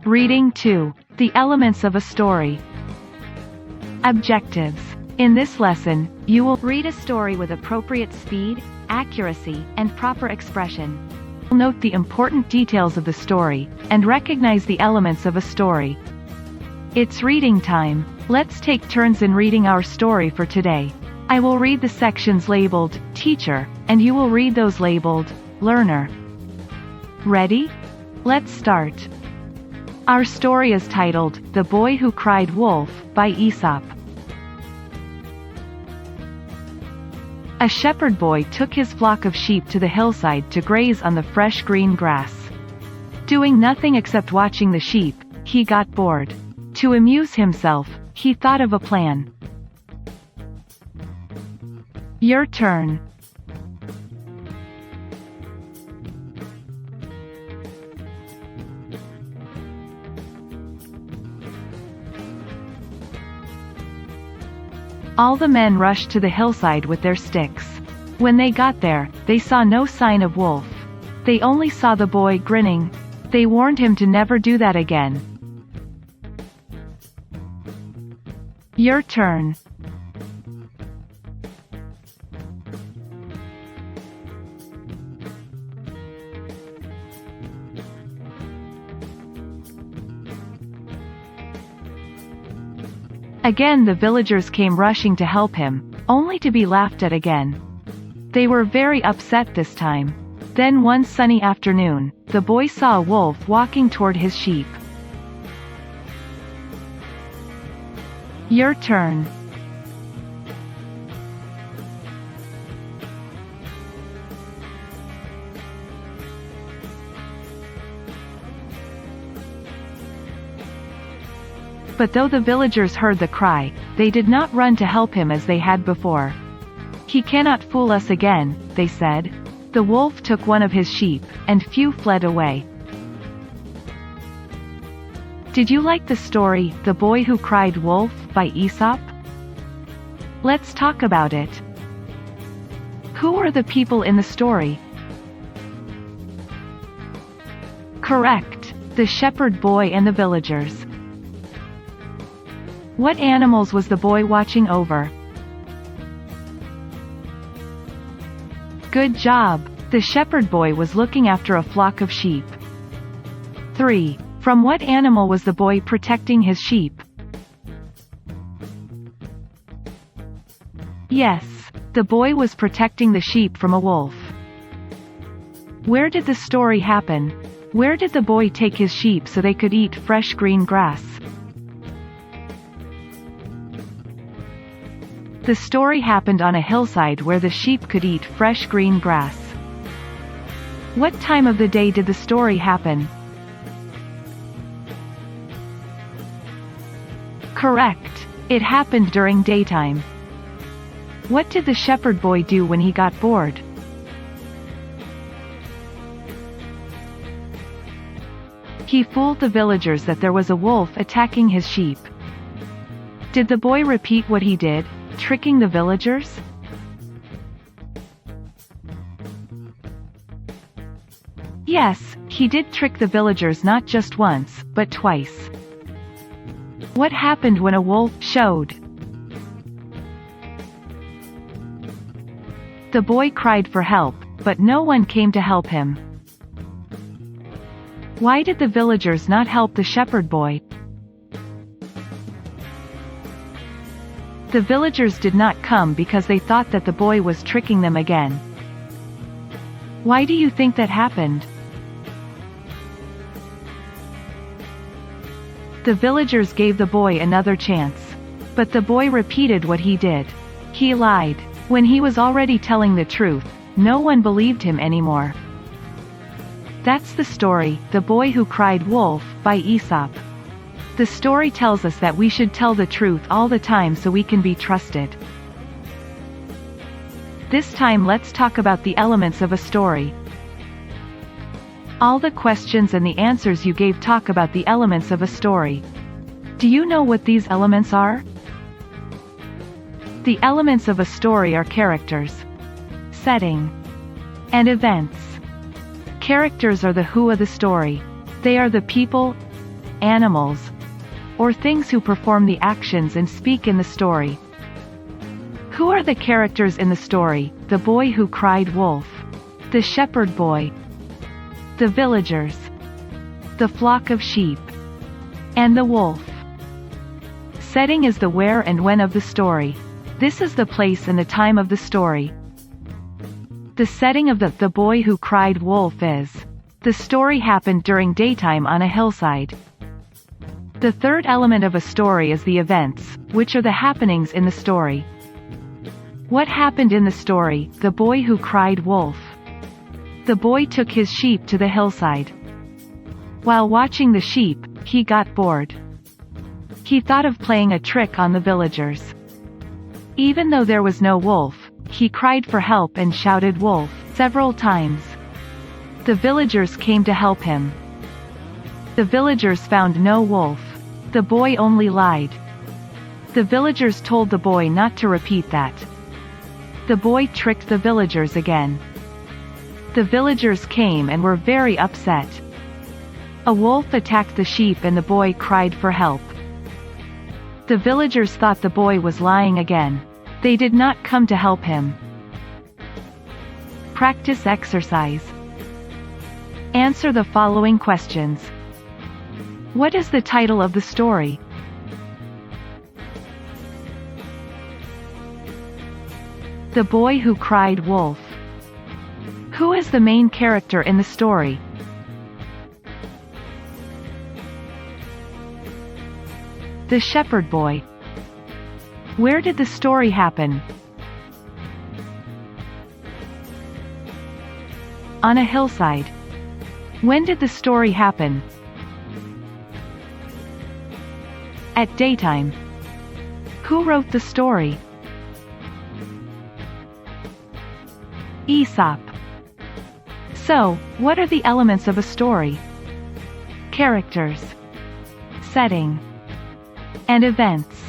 Reading 2. The elements of a story. Objectives. In this lesson, you will read a story with appropriate speed, accuracy, and proper expression. Note the important details of the story, and recognize the elements of a story. It's reading time. Let's take turns in reading our story for today. I will read the sections labeled Teacher, and you will read those labeled Learner. Ready? Let's start. Our story is titled The Boy Who Cried Wolf by Aesop. A shepherd boy took his flock of sheep to the hillside to graze on the fresh green grass. Doing nothing except watching the sheep, he got bored. To amuse himself, he thought of a plan. Your turn. All the men rushed to the hillside with their sticks. When they got there, they saw no sign of Wolf. They only saw the boy grinning. They warned him to never do that again. Your turn. Again the villagers came rushing to help him, only to be laughed at again. They were very upset this time. Then one sunny afternoon, the boy saw a wolf walking toward his sheep. Your turn. But though the villagers heard the cry, they did not run to help him as they had before. He cannot fool us again, they said. The wolf took one of his sheep, and few fled away. Did you like the story, The Boy Who Cried Wolf by Aesop? Let's talk about it. Who are the people in the story? Correct, the shepherd boy and the villagers. What animals was the boy watching over? Good job! The shepherd boy was looking after a flock of sheep. 3. From what animal was the boy protecting his sheep? Yes, the boy was protecting the sheep from a wolf. Where did the story happen? Where did the boy take his sheep so they could eat fresh green grass? The story happened on a hillside where the sheep could eat fresh green grass. What time of the day did the story happen? Correct. It happened during daytime. What did the shepherd boy do when he got bored? He fooled the villagers that there was a wolf attacking his sheep. Did the boy repeat what he did, tricking the villagers? Yes, he did trick the villagers not just once, but twice. What happened when a wolf showed? The boy cried for help, but no one came to help him. Why did the villagers not help the shepherd boy? The villagers did not come because they thought that the boy was tricking them again. Why do you think that happened? The villagers gave the boy another chance. But the boy repeated what he did. He lied. When he was already telling the truth, no one believed him anymore. That's the story, The Boy Who Cried Wolf by Aesop. The story tells us that we should tell the truth all the time so we can be trusted. This time let's talk about the elements of a story. All the questions and the answers you gave talk about the elements of a story. Do you know what these elements are? The elements of a story are characters, setting, and events. Characters are the who of the story. They are the people, animals, or things who perform the actions and speak in the story. Who are the characters in the story? The boy who cried wolf, the shepherd boy, the villagers, the flock of sheep, and the wolf. Setting is the where and when of the story. This is the place and the time of the story. The setting of the boy who cried wolf is: the story happened during daytime on a hillside. The third element of a story is the events, which are the happenings in the story. What happened in the story? The boy who cried wolf. The boy took his sheep to the hillside. While watching the sheep, he got bored. He thought of playing a trick on the villagers. Even though there was no wolf, he cried for help and shouted wolf several times. The villagers came to help him. The villagers found no wolf. The boy only lied. The villagers told the boy not to repeat that. The boy tricked the villagers again. The villagers came and were very upset. A wolf attacked the sheep and the boy cried for help. The villagers thought the boy was lying again. They did not come to help him. Practice exercise. Answer the following questions. What is the title of the story? The boy who cried wolf. Who is the main character in the story? The shepherd boy. Where did the story happen? On a hillside. When did the story happen? At daytime. Who wrote the story? Aesop. So, what are the elements of a story? Characters, setting, and events.